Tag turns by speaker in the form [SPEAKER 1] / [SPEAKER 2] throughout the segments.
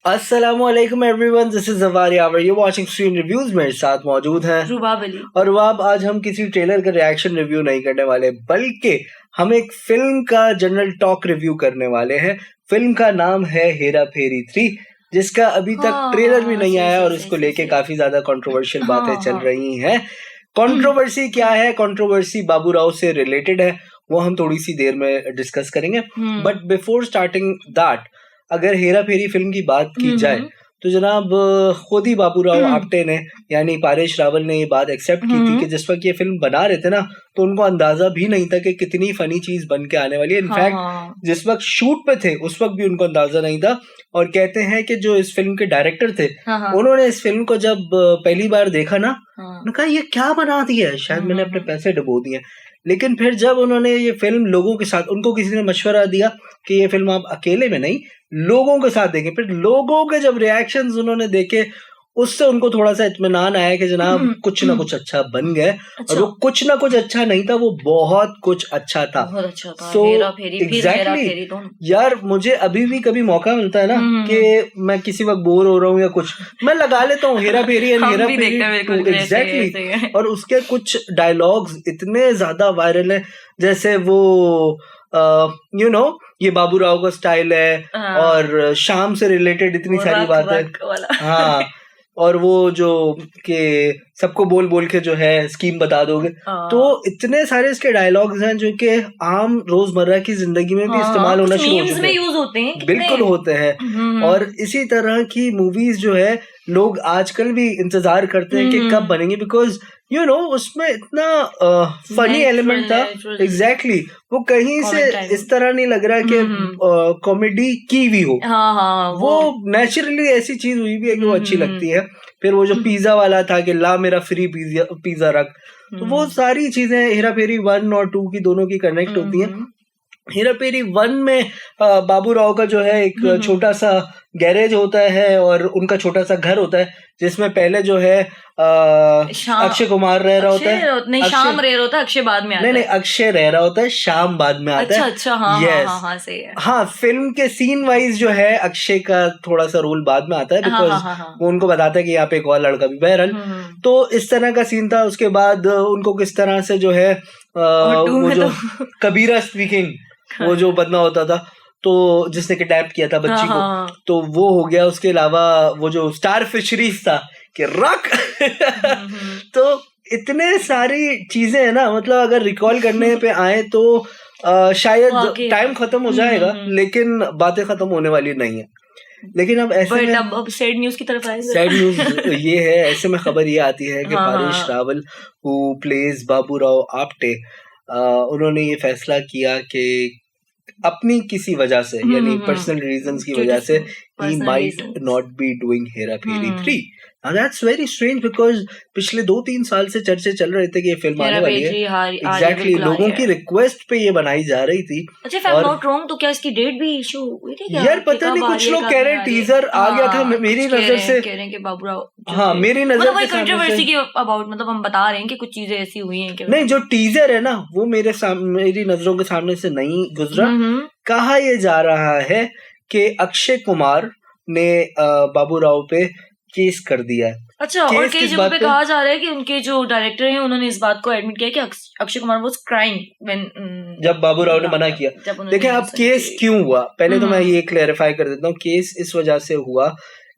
[SPEAKER 1] अस्सलामुअलैकुम everyone, this is Jawari hour, you watching screen reviews. मेरे साथ मौजूद हैं
[SPEAKER 2] रुबाब अली
[SPEAKER 1] और रुबाब। आज हम किसी ट्रेलर का रिएक्शन रिव्यू नहीं करने वाले, बल्कि हम एक फिल्म का जनरल टॉक रिव्यू करने वाले हैं। फिल्म का नाम है हेरा फेरी 3, जिसका अभी तक ट्रेलर भी नहीं आया और इसको लेके काफी ज्यादा कंट्रोवर्शियल बातें चल रही हैं। कंट्रोवर्सी क्या है? कंट्रोवर्सी बाबू राव से रिलेटेड है, वो हम थोड़ी सी देर में डिस्कस करेंगे। बट बिफोर स्टार्टिंग दैट, अगर हेरा फेरी फिल्म की बात की जाए तो जनाब खुद ही बाबू राव आप्टे ने यानी पारेश रावल ने ये बात एक्सेप्ट की थी कि जिस वक्त ये फिल्म बना रहे थे ना, तो उनको अंदाजा भी नहीं था कि कितनी फनी चीज बन के आने वाली है। इनफैक्ट जिस वक्त शूट पे थे उस वक्त भी उनको अंदाजा नहीं था। और कहते हैं कि जो इस फिल्म के डायरेक्टर थे, उन्होंने इस फिल्म को जब पहली बार देखा ना, उन्होंने कहा ये क्या बना दिया है, शायद मैंने अपने पैसे डुबो दिए। लेकिन फिर जब उन्होंने ये फिल्म लोगों के साथ, उनको किसी ने मशवरा दिया कि ये फिल्म आप अकेले में नहीं, लोगों के साथ देखें, फिर लोगों के जब रिएक्शंस उन्होंने देखे, उससे उनको थोड़ा सा इत्मीनान आया कि जनाब कुछ ना कुछ अच्छा बन गया। और वो कुछ ना कुछ अच्छा नहीं था, वो बहुत कुछ अच्छा था।
[SPEAKER 2] बहुत अच्छा था।
[SPEAKER 1] So,
[SPEAKER 2] हेरा फेरी, फिर हेरा फेरी दोनों।
[SPEAKER 1] यार मुझे अभी भी कभी मौका मिलता है ना कि मैं किसी वक्त बोर हो रहा हूँ या कुछ, मैं लगा लेता हूँ हेरा फेरी एंड हेरा फेरी। एग्जैक्टली। और उसके कुछ डायलॉग्स इतने ज्यादा वायरल है, जैसे वो ये बाबू राव का स्टाइल है और शाम से रिलेटेड इतनी सारी बातें। हाँ, और वो जो कि सबको बोल बोल के जो है स्कीम बता दोगे, तो इतने सारे इसके डायलॉग्स हैं जो कि आम रोजमर्रा की जिंदगी में भी इस्तेमाल होना शुरू हो चुके हैं।
[SPEAKER 2] यूज होते हैं,
[SPEAKER 1] बिल्कुल होते हैं। और इसी तरह की मूवीज जो है लोग आजकल भी इंतजार करते हैं कि कब बनेंगे, बिकॉज उसमें इतना फनी एलिमेंट था। एग्जैक्टली। वो कहीं से इस तरह नहीं लग रहा कि कॉमेडी की भी हो। वो नेचुरली ऐसी चीज हुई भी है कि वो अच्छी लगती है। फिर वो जो पिज्जा वाला था कि ला मेरा फ्री पिज्जा रख, तो वो सारी चीजें हेरा फेरी 1 और 2 की दोनों की कनेक्ट होती हैं। हेरा फेरी 1 में बाबू राव का जो है एक छोटा सा गैरेज होता है और उनका छोटा सा घर होता है, जिसमें पहले जो है अक्षय कुमार रह रहा होता है।
[SPEAKER 2] नहीं, शाम रह रहा होता है, अक्षय बाद में आता है।
[SPEAKER 1] नहीं, अक्षय रह रहा होता है, शाम बाद में आता है।
[SPEAKER 2] अच्छा, हाँ,
[SPEAKER 1] yes.
[SPEAKER 2] हाँ, सही है।
[SPEAKER 1] हाँ, फिल्म के सीन वाइज जो है अक्षय का थोड़ा सा रोल बाद में आता है, बिकॉज वो उनको बताता है कि यहाँ पे एक और लड़का भी। बहरहाल तो इस तरह का सीन था। उसके बाद उनको किस तरह से जो है वो जो कबीरा स्पीकिंग, वो जो बंदा होता था तो जिसने किडनैप किया था बच्ची को, तो वो हो गया। उसके अलावा वो जो स्टार फिशरीज था कि रक तो इतने सारी चीजें है ना, मतलब अगर रिकॉल करने पे आए तो शायद टाइम खत्म हो जाएगा, लेकिन बातें खत्म होने वाली नहीं है। लेकिन अब ऐसे में
[SPEAKER 2] अब सैड न्यूज की तरफ आए।
[SPEAKER 1] सैड न्यूज ये है, ऐसे में खबर ये आती है कि पारेश रावल हु प्लेज बाबू राव आप्टे, उन्होंने ये फैसला किया कि अपनी किसी वजह से, यानी पर्सनल रीजंस की वजह से, he might not be doing Hera Pheri 3. Now that's very strange because पिछले 2-3 साल से चर्चे चल रहे थे कि ये फिल्म आने वाली है। एग्जैक्टली, लोगों की रिक्वेस्ट पे ये बनाई जा रही थी।
[SPEAKER 2] अच्छा, if I'm not wrong, तो क्या इसकी डेट भी इशू हुई थी क्या?
[SPEAKER 1] यार पता नहीं, कुछ लोग कह रहे हैं टीजर आ गया था। मेरी नजर से
[SPEAKER 2] कह रहे हैं कि बाबू राव,
[SPEAKER 1] हाँ, मेरी नजर से
[SPEAKER 2] कंट्रोवर्सी के अबाउट, मतलब हम बता रहे हैं कि कुछ चीजें ऐसी हुई हैं कि
[SPEAKER 1] नहीं, जो टीजर है ना वो मेरी नजरों के सामने से नहीं गुजरा। कहा यह जा रहा है कि अक्षय कुमार ने बाबू राव पे केस कर दिया है।
[SPEAKER 2] अच्छा, और कई जगहों पे कहा जा रहा है कि उनके जो डायरेक्टर हैं उन्होंने इस बात को एडमिट किया कि Akshay Kumar was crying when, जब बाबू राव ने मना किया।
[SPEAKER 1] देखिए अब केस क्यों हुआ, पहले तो मैं ये क्लैरिफाई कर देता हूँ। केस इस वजह से हुआ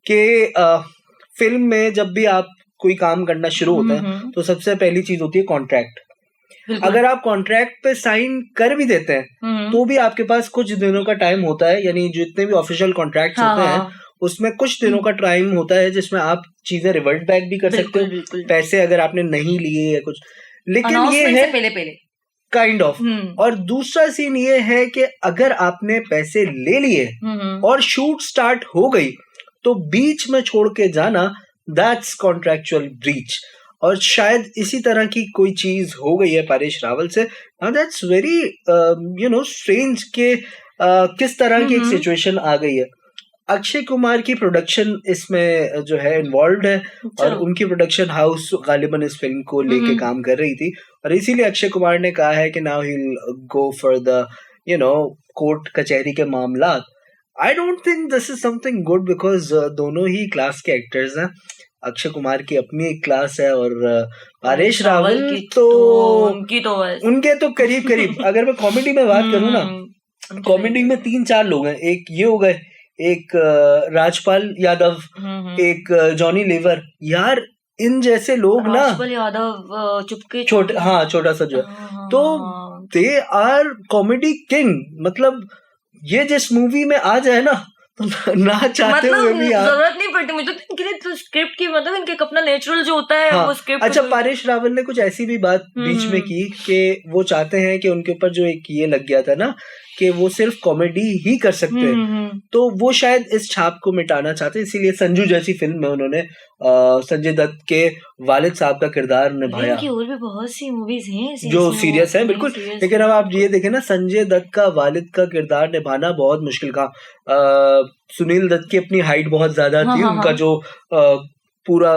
[SPEAKER 1] कि फिल्म में जब भी आप कोई काम करना शुरू होता है तो सबसे पहली चीज होती है कॉन्ट्रैक्ट। अगर आप कॉन्ट्रैक्ट पे साइन कर भी देते हैं तो भी आपके पास कुछ दिनों का टाइम होता है, यानी जितने भी ऑफिशियल कॉन्ट्रैक्ट होते हैं उसमें कुछ दिनों का टाइम होता है जिसमें आप चीजें रिवर्ट बैक भी कर सकते हो, पैसे अगर आपने नहीं लिए या कुछ। लेकिन ये है
[SPEAKER 2] पहले
[SPEAKER 1] काइंड ऑफ। और दूसरा सीन ये है कि अगर आपने पैसे ले लिए और शूट स्टार्ट हो गई तो बीच में छोड़ के जाना, दैट्स कॉन्ट्रैक्चुअल ब्रीच। और शायद इसी तरह की कोई चीज हो गई है पारेश रावल से। दैट्स वेरी स्ट्रेंज के किस तरह की एक सिचुएशन आ गई है। अक्षय कुमार की प्रोडक्शन इसमें जो है इन्वॉल्व है और उनकी प्रोडक्शन हाउस गालिबन इस फिल्म को लेके काम कर रही थी, और इसीलिए अक्षय कुमार ने कहा है कि now he will go for the court कचहरी के मामला। I don't think this is something good because दोनों ही क्लास के एक्टर्स हैं। अक्षय कुमार की अपनी एक क्लास है और परेश रावल तो उनके तो करीब करीब अगर मैं कॉमेडी में बात करूँ ना, कॉमेडी में 3-4 लोग हैं। एक ये हो गए, एक राजपाल यादव, एक जॉनी लीवर। यार इन जैसे लोग ना,
[SPEAKER 2] राजपाल यादव चुपके
[SPEAKER 1] छोटा सा जो है, तो दे आर कॉमेडी किंग। मतलब ये जिस मूवी में आ जाए ना तो ना चाहते हुए भी
[SPEAKER 2] जरूरत नहीं पड़ती मुझे तो इनके लिए, तो स्क्रिप्ट की मतलब इनके अपना नेचुरल जो होता है वो स्क्रिप्ट।
[SPEAKER 1] अच्छा, परेश रावल ने कुछ ऐसी भी बात बीच में की कि वो चाहते हैं कि उनके ऊपर जो एक ये लग गया था ना कि वो सिर्फ कॉमेडी ही कर सकते हैं, तो वो शायद इस छाप को मिटाना चाहते हैं। इसीलिए संजू जैसी फिल्म में उन्होंने संजय दत्त के वालिद साहब का किरदार निभाया।
[SPEAKER 2] और भी बहुत सी मूवीज हैं
[SPEAKER 1] जो सीरियस है बिल्कुल, लेकिन अब आप ये देखें ना, संजय दत्त का वालिद का किरदार निभाना बहुत मुश्किल था। सुनील दत्त की अपनी हाइट बहुत ज्यादा थी, उनका जो पूरा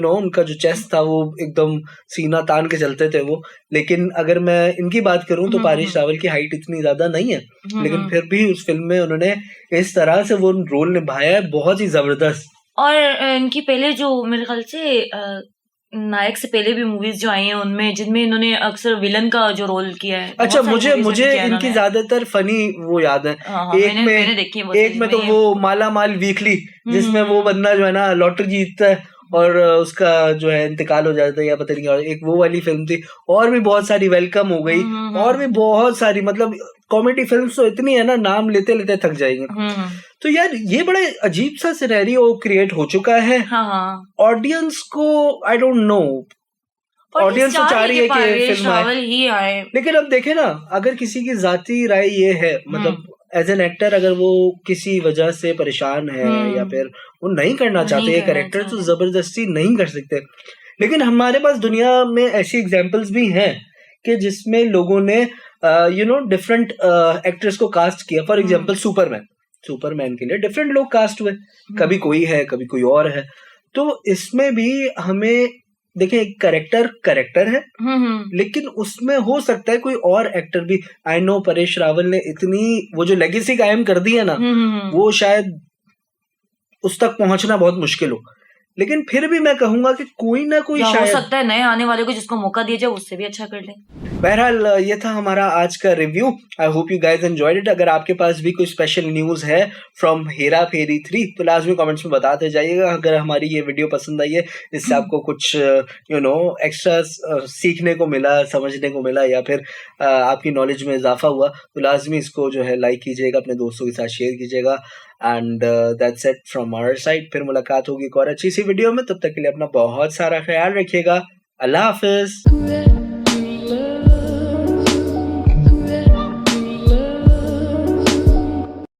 [SPEAKER 1] उनका जो चेस्ट था वो एकदम सीना तान के चलते थे वो। लेकिन अगर मैं इनकी बात करूं तो परेश रावल की हाइट इतनी ज्यादा नहीं है, लेकिन फिर भी उस फिल्म में उन्होंने इस तरह से वो रोल निभाया है, बहुत ही जबरदस्त।
[SPEAKER 2] और इनकी पहले जो मेरे ख्याल से नायक से पहले भी मूवीज जो आई हैं उनमें, जिनमें इन्होंने अक्सर विलन का जो रोल किया है।
[SPEAKER 1] अच्छा, मुझे इनकी ज्यादातर फनी वो याद है। एक में तो वो माला माल वीकली, जिसमें वो बंदा जो है ना लॉटरी जीतता है और उसका जो है इंतकाल हो जाता है या पता नहीं, और एक वो वाली फिल्म थी। और भी बहुत सारी, वेलकम हो गई, और भी बहुत सारी, मतलब कॉमेडी फिल्म्स तो इतनी है ना, नाम लेते लेते थक जाएंगे। तो यार ये बड़ा अजीब सा सिनेरियो क्रिएट हो चुका है। ऑडियंस को आई डोंट नो, ऑडियंस तो चाह रही है कि फिल्म आए, लेकिन अब देखे ना, अगर किसी की जाती राय ये है, मतलब एज एन एक्टर अगर वो किसी वजह से परेशान है या फिर वो नहीं करना चाहते ये कैरेक्टर, तो जबरदस्ती नहीं कर सकते। लेकिन हमारे पास दुनिया में ऐसी एग्जांपल्स भी हैं कि जिसमें लोगों ने डिफरेंट एक्टर्स को कास्ट किया। फॉर एग्जांपल सुपरमैन के लिए डिफरेंट लोग कास्ट हुए, कभी कोई है कभी कोई और है। तो इसमें भी हमें देखिए, एक कैरेक्टर है, लेकिन उसमें हो सकता है कोई और एक्टर भी। आई नो परेश रावल ने इतनी वो जो लेगेसी कायम कर दी है ना, वो शायद उस तक पहुंचना बहुत मुश्किल हो, लेकिन फिर भी मैं कहूंगा कि कोई ना कोई शायद
[SPEAKER 2] हो सकता है नए आने वाले को जिसको मौका दिया जाए उससे भी अच्छा कर ले।
[SPEAKER 1] बहरहाल ये था हमारा आज का review. I hope you guys enjoyed it. अगर आपके पास भी कोई स्पेशल न्यूज है फ्रॉम हेरा फेरी 3 तो लाजमी कमेंट्स में बताते जाइएगा। अगर हमारी ये वीडियो पसंद आई है, इससे आपको कुछ एक्स्ट्रा सीखने को मिला, समझने को मिला, या फिर आपकी नॉलेज में इजाफा हुआ, तो लाजमी इसको जो है लाइक कीजिएगा, अपने दोस्तों के साथ शेयर कीजिएगा। And that's it from our side. फिर मुलाकात होगी एक और अच्छी सी वीडियो में, तब तक के लिए अपना बहुत सारा ख्याल रखिएगा। अल्लाह हाफिज।